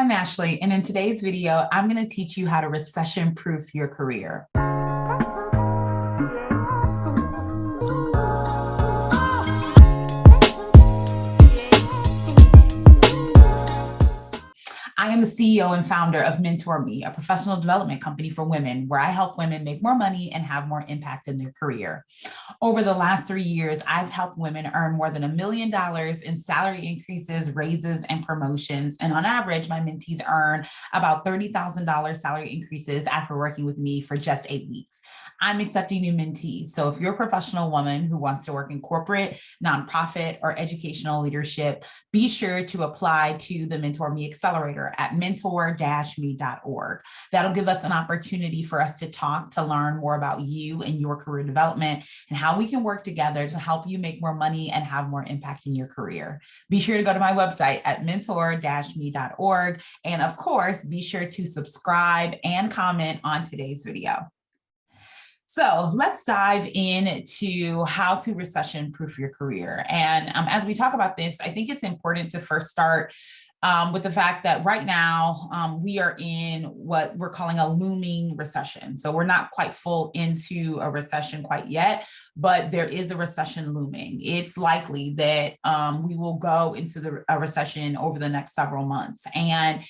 I'm Ashley, and in today's video, I'm going to teach you how to recession-proof your career. I am the CEO and founder of Mentor Me, a professional development company for women, where I help women make more money and have more impact in their career. Over the last 3 years, I've helped women earn more than $1 million in salary increases, raises, and promotions. And on average, my mentees earn about $30,000 salary increases after working with me for just 8 weeks. I'm accepting new mentees. So if you're a professional woman who wants to work in corporate, nonprofit, or educational leadership, be sure to apply to the Mentor Me Accelerator at mentor-me.org. That'll give us an opportunity for us to talk, to learn more about you and your career development and how we can work together to help you make more money and have more impact in your career. Be sure to go to my website at mentor-me.org. And of course, be sure to subscribe and comment on today's video. So let's dive into how to recession-proof your career. And as we talk about this, I think it's important to first start with the fact that right now we are in what we're calling a looming recession. So we're not quite full into a recession quite yet, but there is a recession looming. It's likely that we will go into a recession over the next several months. And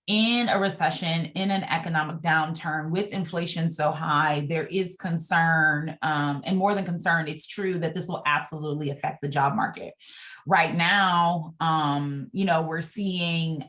in a recession, in an economic downturn with inflation so high, there is concern, and more than concern, it's true that this will absolutely affect the job market. Right now, we're seeing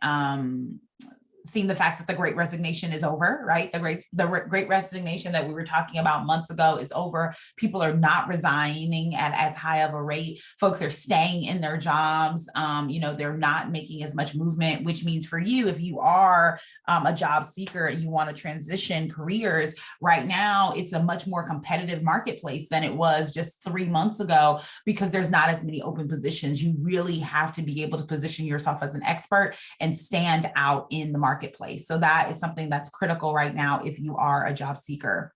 the fact that the Great Resignation is over, right? The great Resignation that we were talking about months ago is over. People are not resigning at as high of a rate. Folks are staying in their jobs. They're not making as much movement, which means for you, if you are a job seeker and you want to transition careers, right now, it's a much more competitive marketplace than it was just 3 months ago because there's not as many open positions. You really have to be able to position yourself as an expert and stand out in the marketplace. So that is something that's critical right now if you are a job seeker.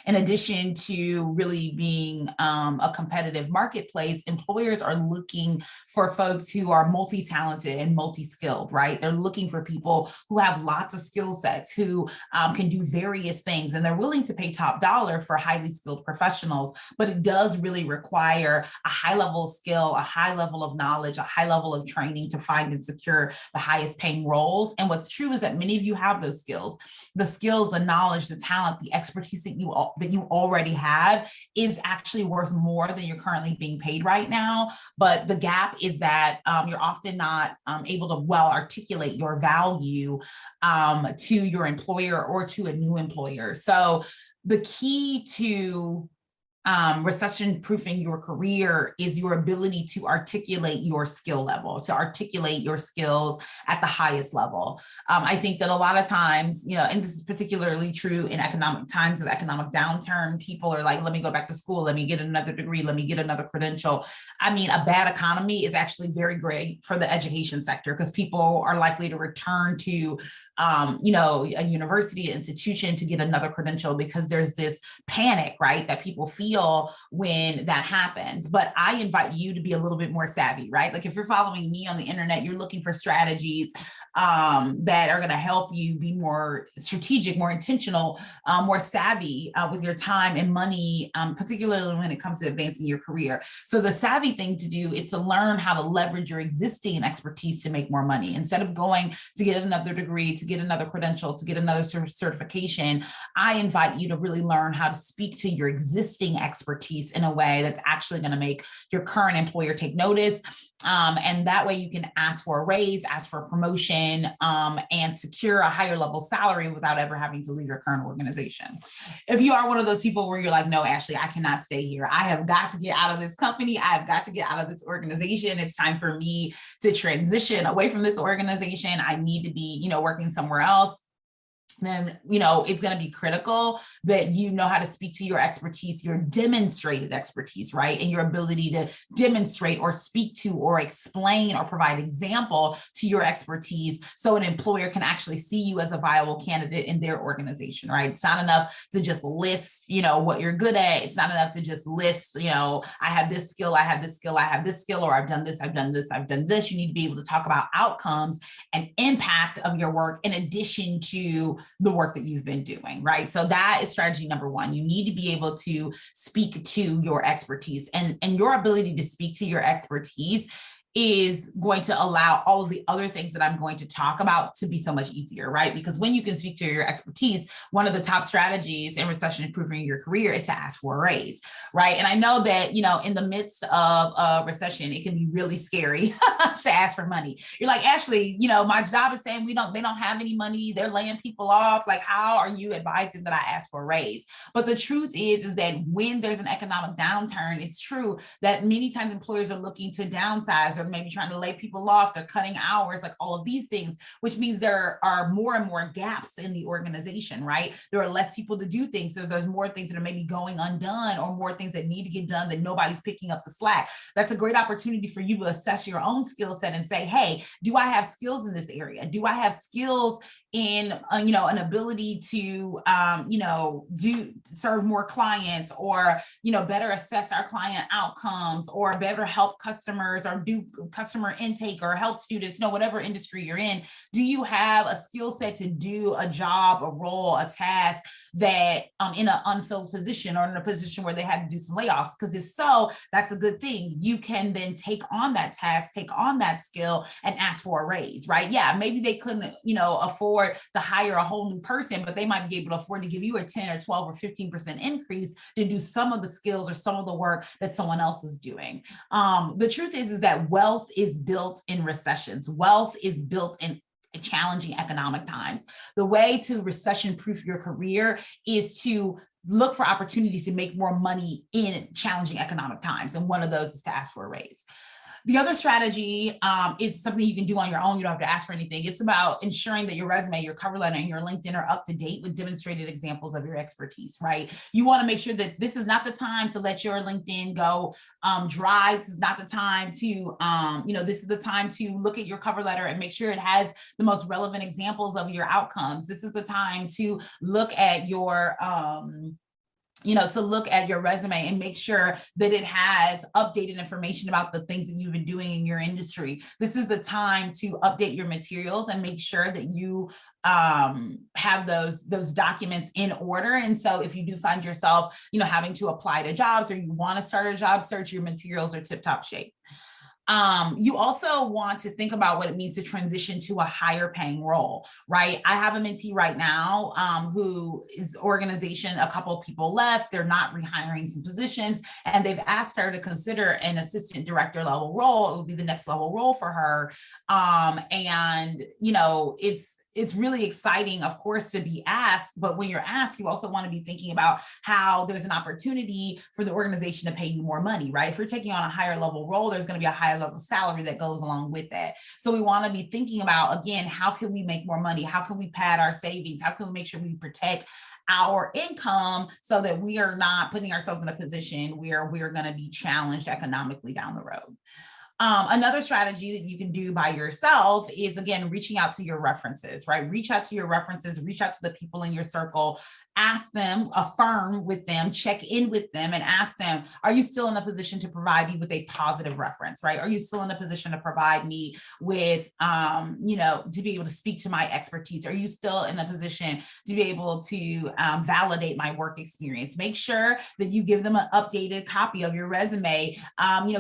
In addition to really being a competitive marketplace, employers are looking for folks who are multi-talented and multi-skilled, right? They're looking for people who have lots of skill sets, who can do various things, and they're willing to pay top dollar for highly skilled professionals, but it does really require a high level of skill, a high level of knowledge, a high level of training to find and secure the highest paying roles. And what's true is that many of you have those skills, the knowledge, the talent, the expertise that you already have is actually worth more than you're currently being paid right now. But the gap is that you're often not able to well articulate your value to your employer or to a new employer. So the key to recession-proofing your career is your ability to articulate your skill level, to articulate your skills at the highest level. I think that a lot of times, and this is particularly true in times of economic downturn, people are like, let me go back to school, let me get another degree, let me get another credential. I mean, a bad economy is actually very great for the education sector because people are likely to return to, a university institution to get another credential because there's this panic, right, that people feel when that happens. But I invite you to be a little bit more savvy, right? Like if you're following me on the internet, you're looking for strategies that are going to help you be more strategic, more intentional, more savvy with your time and money, particularly when it comes to advancing your career. So the savvy thing to do is to learn how to leverage your existing expertise to make more money. Instead of going to get another degree, to get another credential, to get another certification, I invite you to really learn how to speak to your existing expertise in a way that's actually going to make your current employer take notice. And that way you can ask for a raise, ask for a promotion, and secure a higher level salary without ever having to leave your current organization. If you are one of those people where you're like, no, Ashley, I cannot stay here. I have got to get out of this company. I have got to get out of this organization. It's time for me to transition away from this organization. I need to be, working somewhere else. then, it's going to be critical that you know how to speak to your expertise, your demonstrated expertise, right? And your ability to demonstrate or speak to or explain or provide example to your expertise so an employer can actually see you as a viable candidate in their organization, right? It's not enough to just list, what you're good at. It's not enough to just list, I have this skill, I have this skill, I have this skill, or I've done this, I've done this, I've done this. You need to be able to talk about outcomes and impact of your work in addition to the work that you've been doing, right? So that is strategy number one. You need to be able to speak to your expertise, and your ability to speak to your expertise is going to allow all of the other things that I'm going to talk about to be so much easier, right? Because when you can speak to your expertise, one of the top strategies in recession-proofing your career is to ask for a raise, right? And I know that, in the midst of a recession, it can be really scary to ask for money. You're like, Ashley, my job is saying they don't have any money. They're laying people off. Like, how are you advising that I ask for a raise? But the truth is that when there's an economic downturn, it's true that many times employers are looking to downsize, or maybe trying to lay people off, they're cutting hours, like all of these things, which means there are more and more gaps in the organization, right? There are less people to do things. So there's more things that are maybe going undone, or more things that need to get done that nobody's picking up the slack. That's a great opportunity for you to assess your own skill set and say, hey, do I have skills in this area? Do I have skills in, an ability to, serve more clients, or, better assess our client outcomes, or better help customers, or do customer intake, or help students, whatever industry you're in? Do you have a skill set to do a job, a role, a task that in an unfilled position, or in a position where they had to do some layoffs? Because if so, that's a good thing. You can then take on that task, take on that skill, and ask for a raise, right? Yeah, maybe they couldn't, afford to hire a whole new person, but they might be able to afford to give you a 10 or 12 or 15% increase to do some of the skills or some of the work that someone else is doing. The truth is that wealth is built in recessions. Wealth is built in challenging economic times. The way to recession-proof your career is to look for opportunities to make more money in challenging economic times. And one of those is to ask for a raise. The other strategy is something you can do on your own. You don't have to ask for anything. It's about ensuring that your resume, your cover letter, and your LinkedIn are up to date with demonstrated examples of your expertise, right? You want to make sure that this is not the time to let your LinkedIn go dry. This is not the time to, this is the time to look at your cover letter and make sure it has the most relevant examples of your outcomes. This is the time to look at your, to look at your resume and make sure that it has updated information about the things that you've been doing in your industry. This is the time to update your materials and make sure that you have those documents in order. And so if you do find yourself, having to apply to jobs, or you want to start a job search, your materials are tip-top shape. You also want to think about what it means to transition to a higher paying role, right? I have a mentee right now who is organization, a couple of people left, they're not rehiring some positions, and they've asked her to consider an assistant director level role. It would be the next level role for her. It's really exciting, of course, to be asked, but when you're asked, you also want to be thinking about how there's an opportunity for the organization to pay you more money, right? If you're taking on a higher level role, there's going to be a higher level salary that goes along with that. So we want to be thinking about, again, how can we make more money? How can we pad our savings? How can we make sure we protect our income so that we are not putting ourselves in a position where we're going to be challenged economically down the road? Another strategy that you can do by yourself is, again, reaching out to your references, right? Reach out to your references, reach out to the people in your circle, ask them, affirm with them, check in with them, and ask them, are you still in a position to provide me with a positive reference, right? Are you still in a position to provide me with, to be able to speak to my expertise? Are you still in a position to be able to validate my work experience? Make sure that you give them an updated copy of your resume,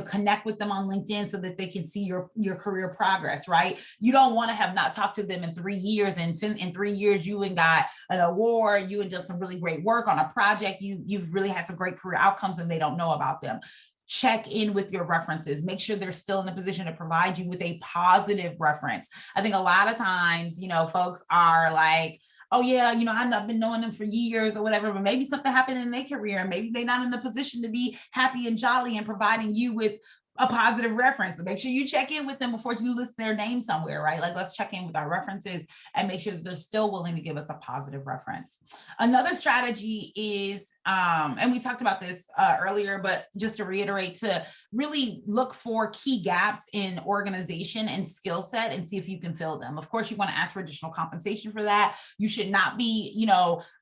connect with them on LinkedIn so that they can see your career progress, right? You don't want to have not talked to them in 3 years, and in 3 years you and got an award, you and done some really great work on a project, you've really had some great career outcomes, and they don't know about them. Check in with your references. Make sure they're still in a position to provide you with a positive reference. I think a lot of times, folks are like, oh yeah, I've been knowing them for years or whatever, but maybe something happened in their career, and maybe they're not in a position to be happy and jolly and providing you with a positive reference. So make sure you check in with them before you list their name somewhere, right? Like, let's check in with our references and make sure that they're still willing to give us a positive reference. Another strategy is, and we talked about this earlier, but just to reiterate, to really look for key gaps in organization and skill set and see if you can fill them. Of course, you want to ask for additional compensation for that. You should not be,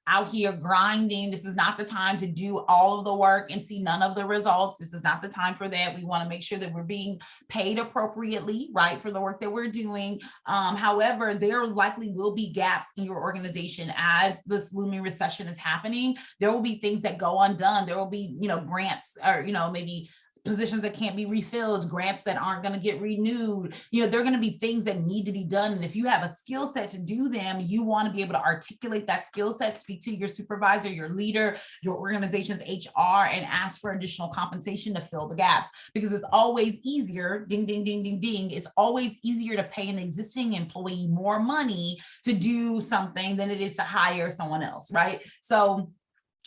out here grinding. This is not the time to do all of the work and see none of the results. This is not the time for that. We want to make sure that we're being paid appropriately, right, for the work that we're doing. However, there likely will be gaps in your organization as this looming recession is happening. There will be things that go undone. There will be, grants or, maybe positions that can't be refilled, grants that aren't going to get renewed. There are going to be things that need to be done. And if you have a skill set to do them, you want to be able to articulate that skill set, speak to your supervisor, your leader, your organization's HR, and ask for additional compensation to fill the gaps. Because it's always easier, ding, ding, ding, ding, ding. It's always easier to pay an existing employee more money to do something than it is to hire someone else, right? So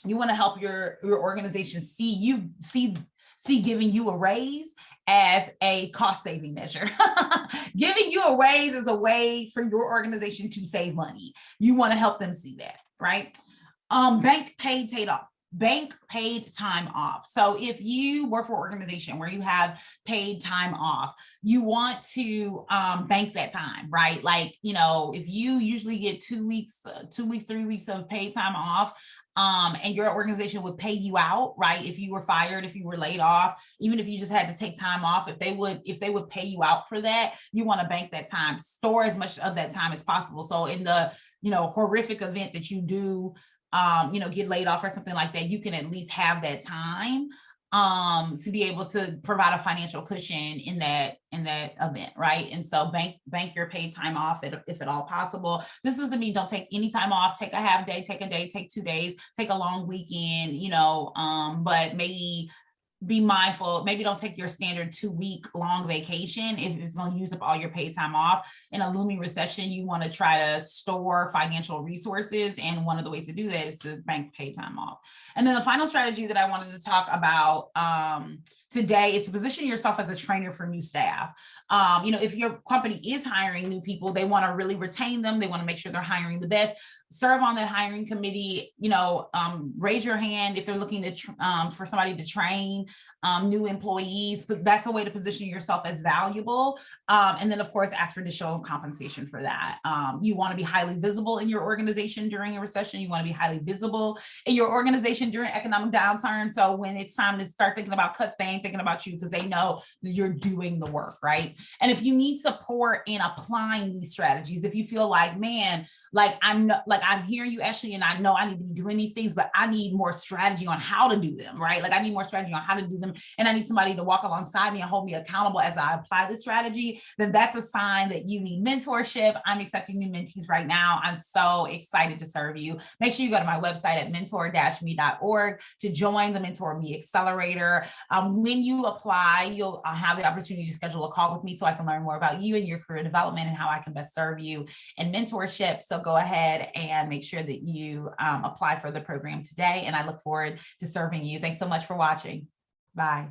you want to help your organization see giving you a raise as a cost-saving measure. Giving you a raise is a way for your organization to save money. You want to help them see that, right? Bank paid time off. So if you work for an organization where you have paid time off, you want to bank that time, right? Like, if you usually get 2 weeks, 3 weeks of paid time off, and your organization would pay you out, right? If you were fired, if you were laid off, even if you just had to take time off, if they would pay you out for that, you want to bank that time, store as much of that time as possible. So in the, horrific event that you do, get laid off or something like that, you can at least have that time to be able to provide a financial cushion in that event, right? And so bank your paid time off if at all possible. This doesn't mean don't take any time off. Take a half day, take a day, take 2 days, take a long weekend, but maybe be mindful. Maybe don't take your standard 2-week long vacation if it's going to use up all your paid time off. In a looming recession, you want to try to store financial resources. And one of the ways to do that is to bank paid time off. And then the final strategy that I wanted to talk about today is to position yourself as a trainer for new staff. If your company is hiring new people, they want to really retain them. They want to make sure they're hiring the best. Serve on that hiring committee. Raise your hand if they're looking to for somebody to train new employees. But that's a way to position yourself as valuable. And then, of course, ask for additional compensation for that. You want to be highly visible in your organization during a recession. You want to be highly visible in your organization during economic downturn. So when it's time to start thinking about cuts, they ain't thinking about you because they know that you're doing the work, right? And if you need support in applying these strategies, if you feel like, man, I'm hearing you, Ashley, and I know I need to be doing these things, but I need more strategy on how to do them, right? Like I need more strategy on how to do them. And I need somebody to walk alongside me and hold me accountable as I apply the strategy, then that's a sign that you need mentorship. I'm accepting new mentees right now. I'm so excited to serve you. Make sure you go to my website at mentor-me.org to join the Mentor Me Accelerator. When you apply, you'll have the opportunity to schedule a call with me so I can learn more about you and your career development and how I can best serve you in mentorship. So go ahead and make sure that you apply for the program today. And I look forward to serving you. Thanks so much for watching. Bye.